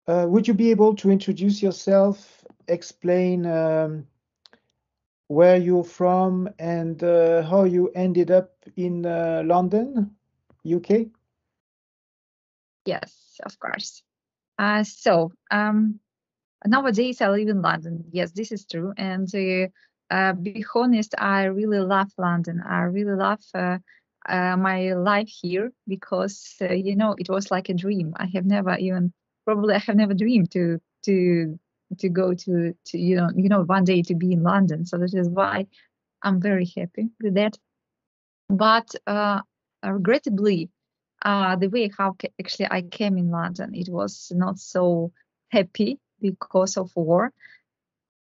Would you be able to introduce yourself, explain where you're from and how you ended up in London, UK? Yes, of course. Nowadays I live in London. Yes, this is true. And be honest, I really love London. I really love my life here because it was like a dream. I have never dreamed to go to one day to be in London. So that is why I'm very happy with that. But regrettably, the way how actually I came in London, it was not so happy because of war.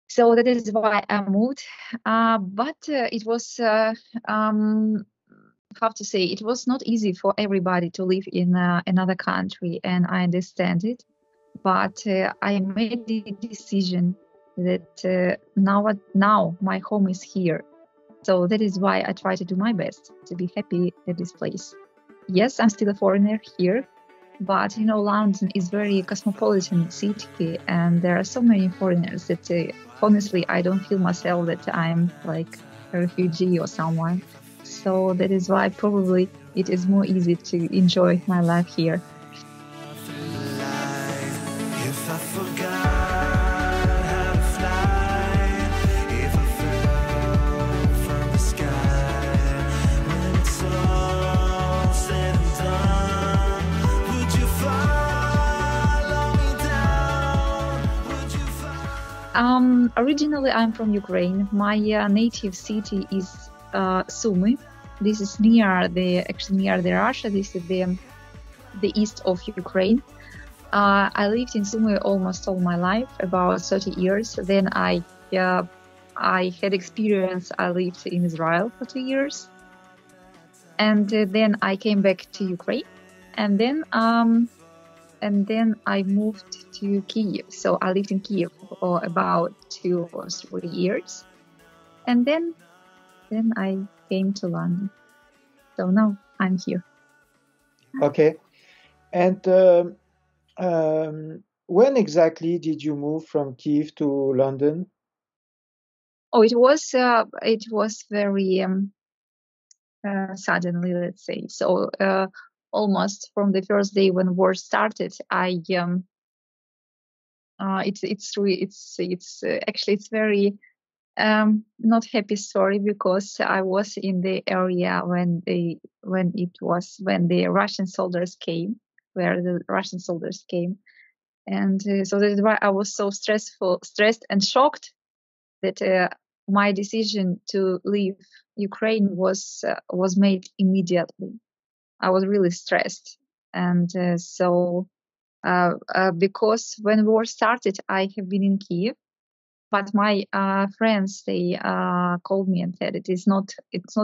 So that is why I moved. But it was, how to say, it was not easy for everybody to live in another country, and I understand it. But I made the decision that now my home is here. So that is why I try to do my best to be happy at this place. Yes, I'm still a foreigner here, but London is very cosmopolitan city, and there are so many foreigners that honestly, I don't feel myself that I'm like a refugee or someone. So that is why probably it is more easy to enjoy my life here. If I forgot how to fly, if I fell from the sky, when it's all said and done, would you follow me down? Would you follow? Originally, I'm from Ukraine. My native city is Sumy. This is near the Russia. This is the east of Ukraine. I lived in Sumy almost all my life, about 30 years. Then I had experience. I lived in Israel for 2 years, and then I came back to Ukraine, and then I moved to Kyiv. So I lived in Kyiv for about 2 or 3 years, and then I came to London. So now I'm here. Okay. And when exactly did you move from Kyiv to London? Oh, it was very suddenly, let's say. So almost from the first day when war started, actually it's very not happy story, because I was in the area when the Russian soldiers came, and so that is why I was so stressed and shocked that my decision to leave Ukraine was made immediately. I was really stressed, and because when war started, I have been in Kyiv, but my friends, they called me and said it's not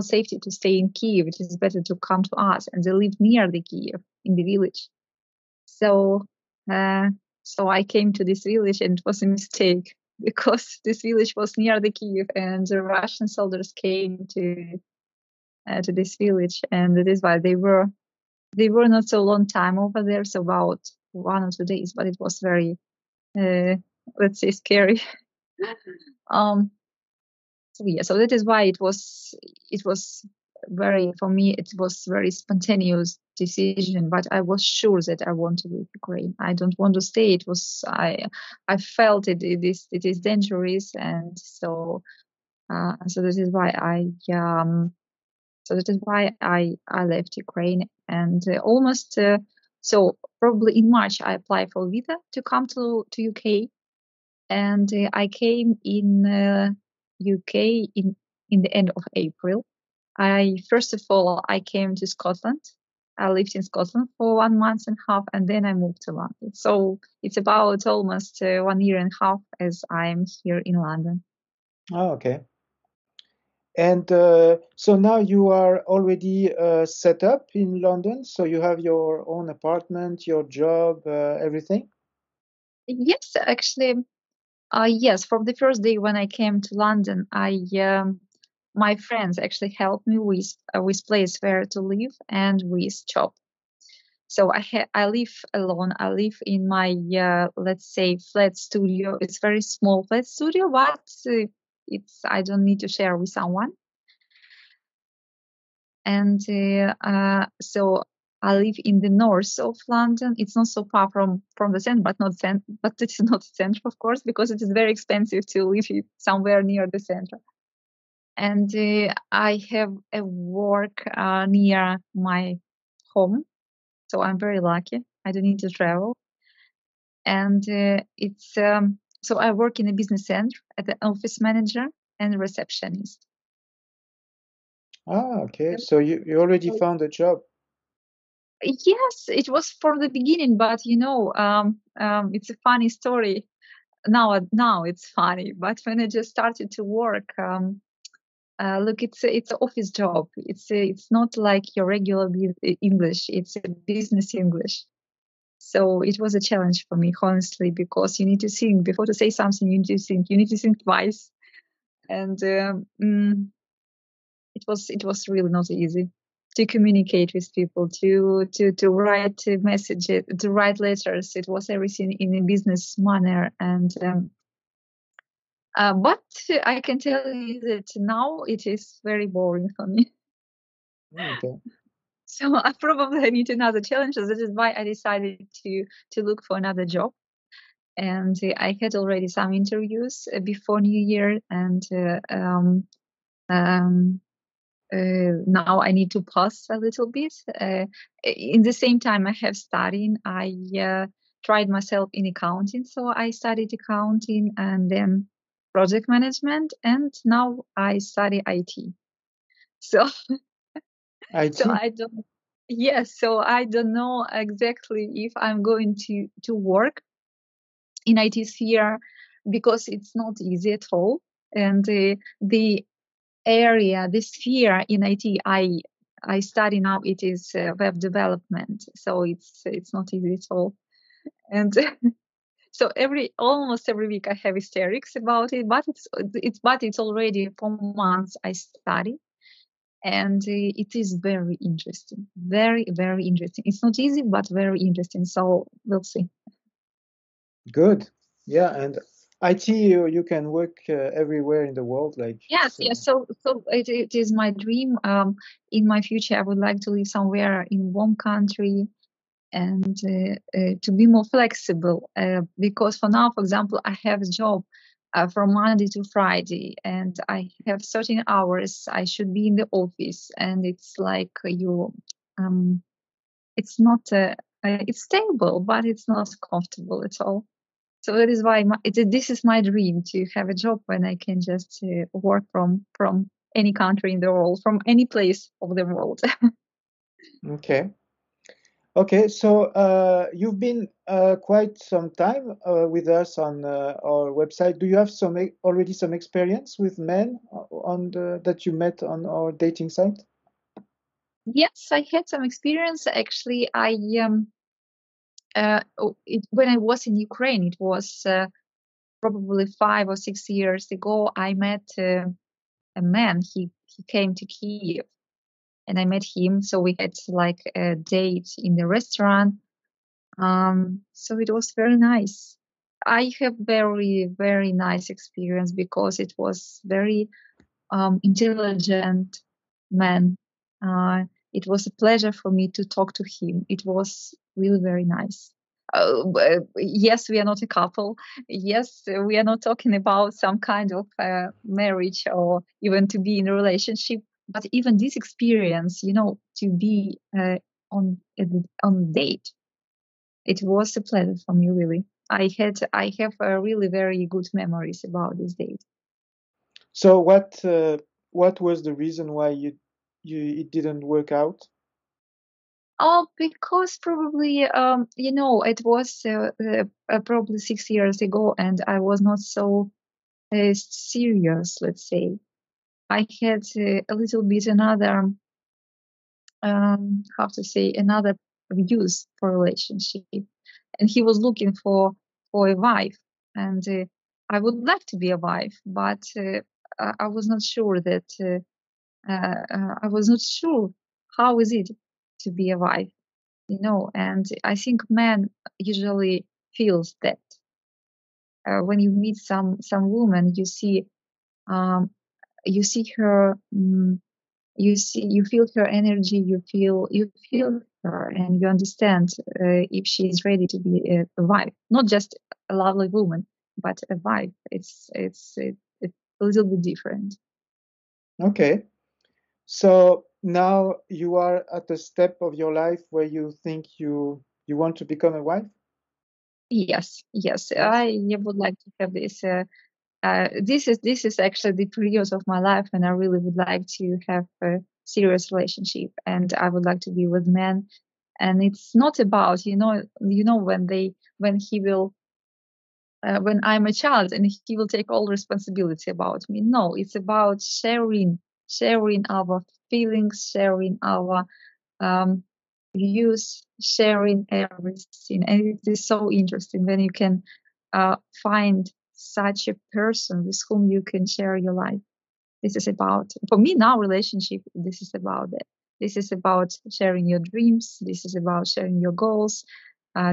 safety to stay in Kyiv. It is better to come to us, and they live near the Kyiv in the village. So I came to this village, and it was a mistake because this village was near the Kyiv, and the Russian soldiers came to this village, and that is why they were not so long time over there, so about 1 or 2 days, but it was very let's say scary. So that is why it was very, for me, it was very spontaneous decision, but I was sure that I want to leave Ukraine. I don't want to stay. I felt it is dangerous, and so that is why I left Ukraine, and so probably in March I applied for visa to come to UK, and I came in UK in the end of April. First of all, I came to Scotland. I lived in Scotland for 1 month and a half, and then I moved to London. So it's about almost 1 year and a half as I'm here in London. Oh, okay. And so now you are already set up in London, so you have your own apartment, your job, everything? Yes, actually, yes. From the first day when I came to London, my friends actually helped me with place where to live and with job. So I live alone. I live in my let's say flat studio. It's very small flat studio, but I don't need to share with someone. And so I live in the north of London. It's not so far from the center, but it's not the center, of course, because it is very expensive to live somewhere near the center. And I have a work near my home, so I'm very lucky. I don't need to travel. And it's so I work in a business center as an office manager and receptionist. Ah, okay. So you already found a job. Yes, it was from the beginning, but it's a funny story. Now it's funny, but when I just started to work, look, it's an office job. It's not like your regular English. It's a business English. So it was a challenge for me, honestly, because you need to think before to say something. You need to think. You need to think twice, and it was really not easy to communicate with people, to write messages, to write letters. It was everything in a business manner, and but I can tell you that now it is very boring for me. Okay. So I probably need another challenge. That is why I decided to look for another job. And I had already some interviews before New Year, and now I need to pause a little bit. In the same time, I have studying. I tried myself in accounting, so I studied accounting and then project management, and now I study IT. So, IT. so I don't. Yes, so I don't know exactly if I'm going to work in IT sphere because it's not easy at all, and the area, the sphere in IT I study now, it is web development, so it's not easy at all. And so almost every week I have hysterics about it, but it's already 4 months I study, and it is very interesting, very very interesting. It's not easy, but very interesting. So we'll see. Good. Yeah, and IT, you can work everywhere in the world. Like, Yes, yes. So it is my dream. In my future, I would like to live somewhere in warm country and to be more flexible. Because for now, for example, I have a job from Monday to Friday, and I have certain hours. I should be in the office, and it's like it's not. It's stable, but it's not comfortable at all. So that is why this is my dream, to have a job when I can just work from any country in the world, from any place of the world. okay. Okay, so you've been quite some time with us on our website. Do you have already some experience with men that you met on our dating site? Yes, I had some experience. Actually, when I was in Ukraine, it was probably 5 or 6 years ago. I met a man. He came to Kiev, and I met him. So we had like a date in the restaurant. So it was very nice. I have very, very nice experience because it was very intelligent man. It was a pleasure for me to talk to him. It was really very nice. Yes, we are not a couple. Yes, we are not talking about some kind of marriage or even to be in a relationship. But even this experience, to be on date, it was a pleasure for me, really. I have really very good memories about this date. So what was the reason why it didn't work out? Oh, because probably it was probably 6 years ago, and I was not so serious. Let's say I had a little bit another how to say, another views for relationship, and he was looking for a wife, and I would like to be a wife, but I was not sure that I was not sure how is it to be a wife. And I think men usually feels that when you meet some woman, um, you see her, you feel her energy, you feel her, and you understand if she is ready to be a wife, not just a lovely woman, but a wife. It's a little bit different. Okay. So now you are at a step of your life where you think you want to become a wife? Yes, I would like to have this. This is actually the period of my life, and I really would like to have a serious relationship, and I would like to be with men. And it's not about when he will when I'm a child and he will take all responsibility about me. No, it's about sharing our feelings, sharing our views, sharing everything. And it is so interesting when you can find such a person with whom you can share your life. This is about, for me now, relationship, this is about it. This is about sharing your dreams. This is about sharing your goals.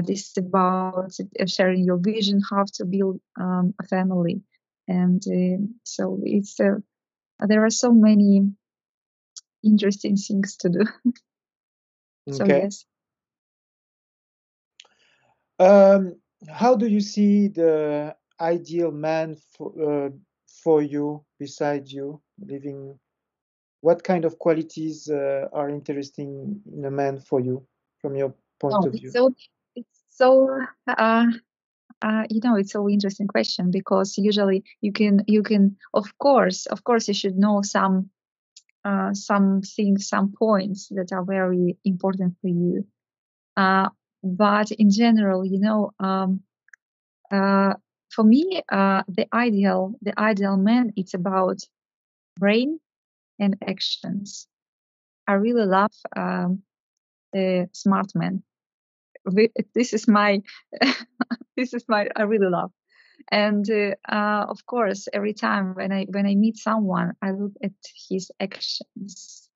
This is about sharing your vision, how to build a family. And so there are so many interesting things to do. So Okay. yes. How do you see the ideal man for you, beside you, living? What kind of qualities are interesting in a man for you, from your point No, of view? it's so it's so interesting question, because usually you can of course you should know some things, some points that are very important for you. But in general, for me, the ideal man, it's about brain and actions. I really love the smart man. This is my this is my I really love. And of course, every time when I meet someone, I look at his actions.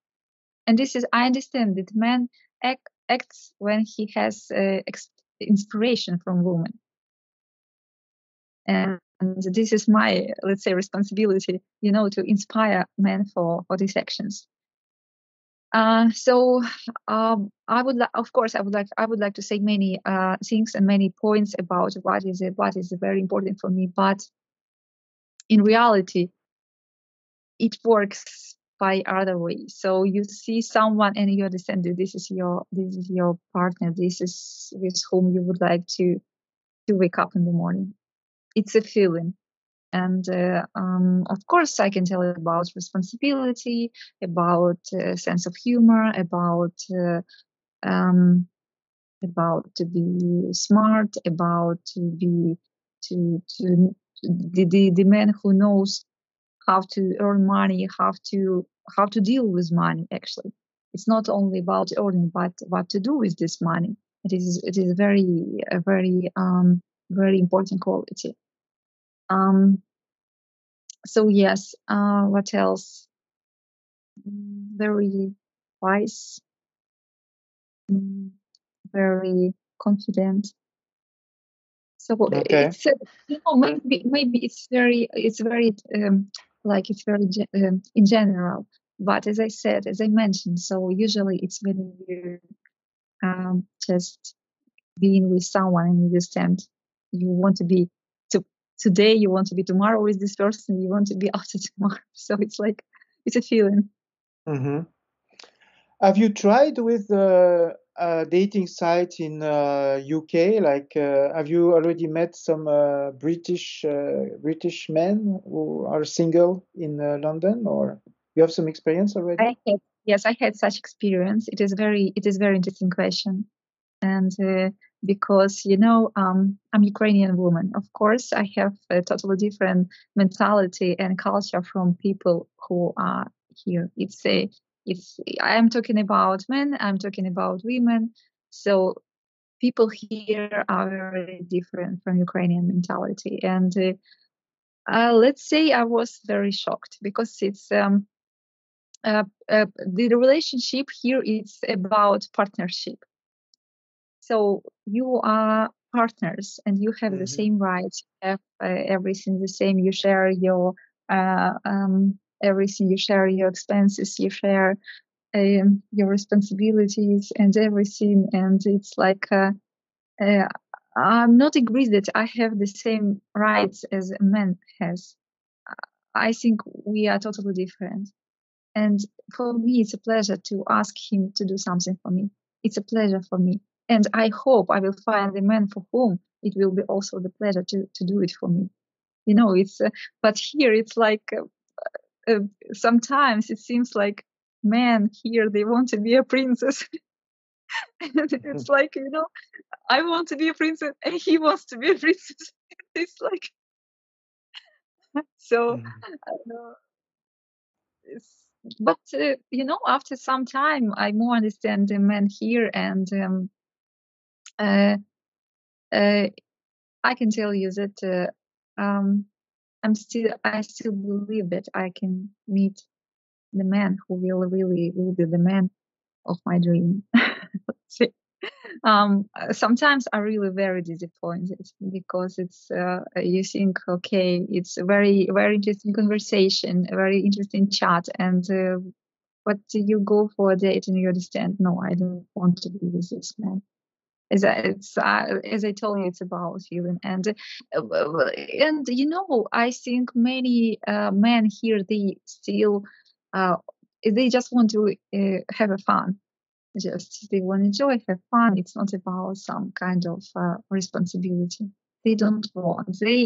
And this is I understand that man acts when he has inspiration from woman. And this is my, let's say, responsibility, to inspire men for these actions. So of course, I would like to say many things and many points about what is very important for me. But in reality, it works by other way. So you see someone and you understand that this is your partner. This is with whom you would like to wake up in the morning. It's a feeling. And of course, I can tell you about responsibility, about sense of humor, um, about to be smart, about to be to the man who knows how to earn money, how to deal with money. Actually, it's not only about earning, but what to do with this money. It is a very important quality. Um, so yes, what else? Very wise, mm, very confident. So Okay. it's maybe it's very like it's very in general. But as I said, as I mentioned, so usually it's when you just being with someone and you understand you want to be to today, you want to be tomorrow with this person, you want to be after tomorrow. So it's like it's a feeling. Mm-hmm. Have you tried with a dating site in UK? Like, have you already met some British men who are single in London, or you have some experience already? I had such experience. It is very interesting question. And because I'm Ukrainian woman, of course I have a totally different mentality and culture from people who are here. It's I'm talking about men, I'm talking about women. So people here are very different from Ukrainian mentality. And let's say I was very shocked, because it's the relationship here is about partnership. So you are partners and you have the same rights, you have everything the same. You share your everything, you share your expenses, you share your responsibilities and everything. And it's like, I'm not agree that I have the same rights as a man has. I think we are totally different. And for me, it's a pleasure to ask him to do something for me. It's a pleasure for me. And I hope I will find a man for whom it will be also the pleasure to do it for me. You know, it's, but here it's like, sometimes it seems like men here, they want to be a princess. And it's like, you know, I want to be a princess and he wants to be a princess. It's like, so, uh, but you know, after some time, I more understand the men here, and uh, I can tell you that I still believe that I can meet the man who will be the man of my dream. Sometimes I'm really very disappointed because it's you think, okay, it's a very very interesting conversation, a very interesting chat, and but you go for a date and you understand, no, I don't want to be with this man. As I told you, it's about feeling, and you know, I think many men here, they still they just want to have a fun, just they want to enjoy, have fun. It's not about some kind of responsibility. They don't want. They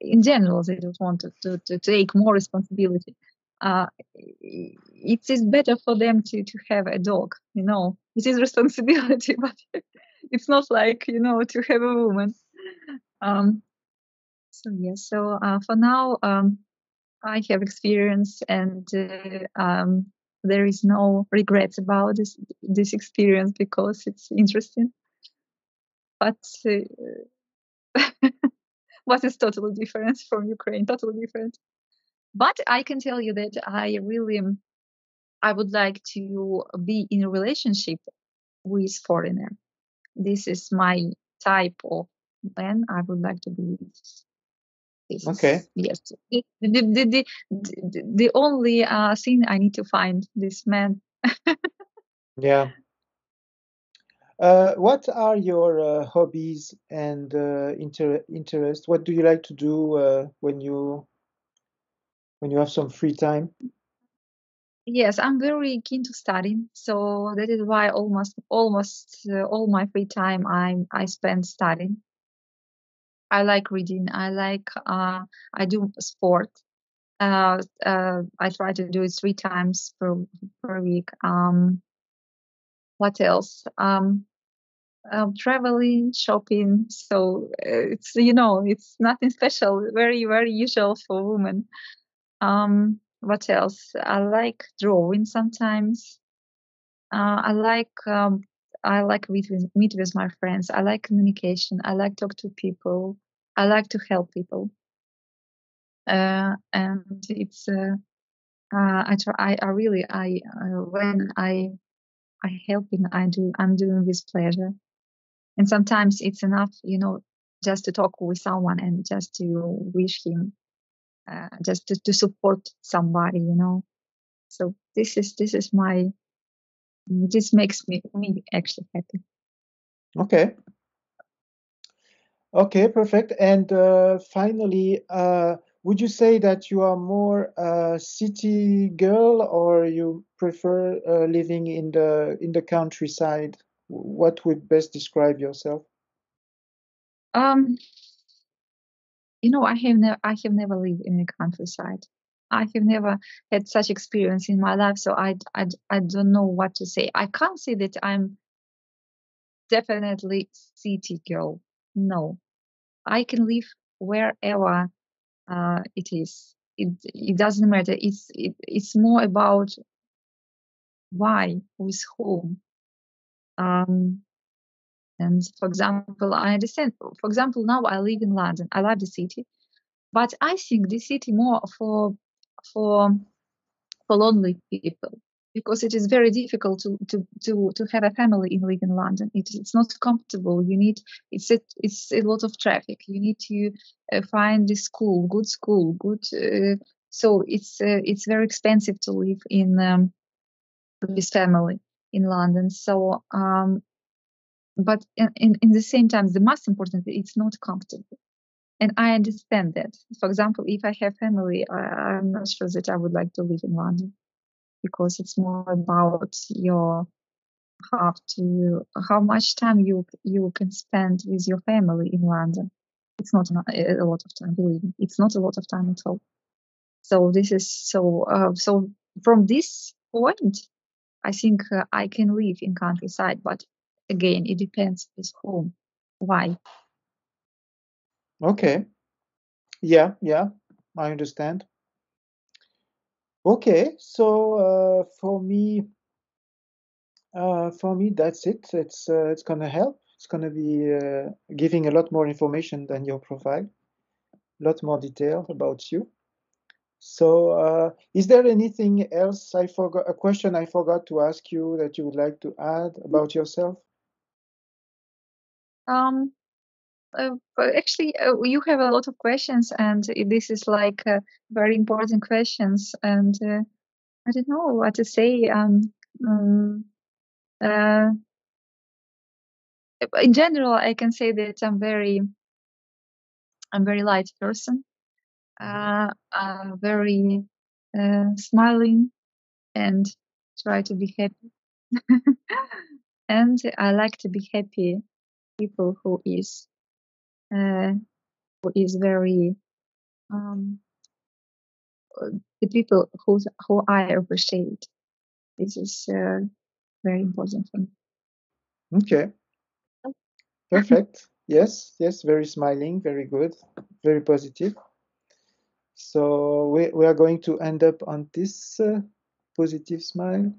in general, they don't want to take more responsibility. It is better for them to have a dog. You know, it is responsibility, but it's not like, you know, to have a woman. So yes. So for now, I have experience, and there is no regrets about this experience because it's interesting. But what is totally different from Ukraine, totally different. But I can tell you that I would like to be in a relationship with foreigner. This is my type of man I would like to be with. This is, yes, the only thing I need to find this man. Yeah. What are your hobbies and interests? What do you like to do when you have some free time? Yes, I'm very keen to study, so that is why almost all my free time I spend studying. I like reading. I do sport. I try to do it 3 times per week. What else? Traveling, shopping. So it's, you know, it's nothing special. Very very usual for women. What else? I like drawing sometimes. I like meet with my friends. I like communication. I like talk to people. I like to help people. And it's I try. I really when I helping, I'm doing with pleasure. And sometimes it's enough, you know, just to talk with someone and just to wish him, just to support somebody, you know. So this is my this makes me actually happy. Okay. Okay, perfect. And finally, would you say that you are more a city girl, or you prefer living in the countryside? What would best describe yourself? Um, you know, I have never lived in the countryside. I have never had such experience in my life, so I don't know what to say. I can't say that I'm definitely city girl. No, I can live wherever it is. It doesn't matter. It's more about why, with whom. And for example, I understand. For example, now I live in London. I love the city, but I think the city more for lonely people. because it is very difficult to have a family and live in London. It's not comfortable. It's a lot of traffic. You need to find a school, good school, good. So it's very expensive to live in with family in London. So but in the same time, the most important, it's not comfortable. And I understand that. For example, if I have family, I'm not sure that I would like to live in London, because it's more about your how much time you can spend with your family in London. It's not a lot of time, believe me. It's not a lot of time at all. So this is so from this point, I think I can live in countryside, but again, it depends with whom. Why? Okay. Yeah, I understand. Okay, so for me, that's it. It's gonna help. It's gonna be giving a lot more information than your profile, a lot more detail about you. So, is there anything else I forgot? A question I forgot to ask you that you would like to add about yourself? Actually, you have a lot of questions, and this is like very important questions. And I don't know what to say. Uh, in general, I can say that I'm very light person. Very smiling and try to be happy. And I like to be happy. People who is very the people who I appreciate. This is very important for me. Okay, perfect. Yes, very smiling, very good, very positive. So we are going to end up on this positive smile.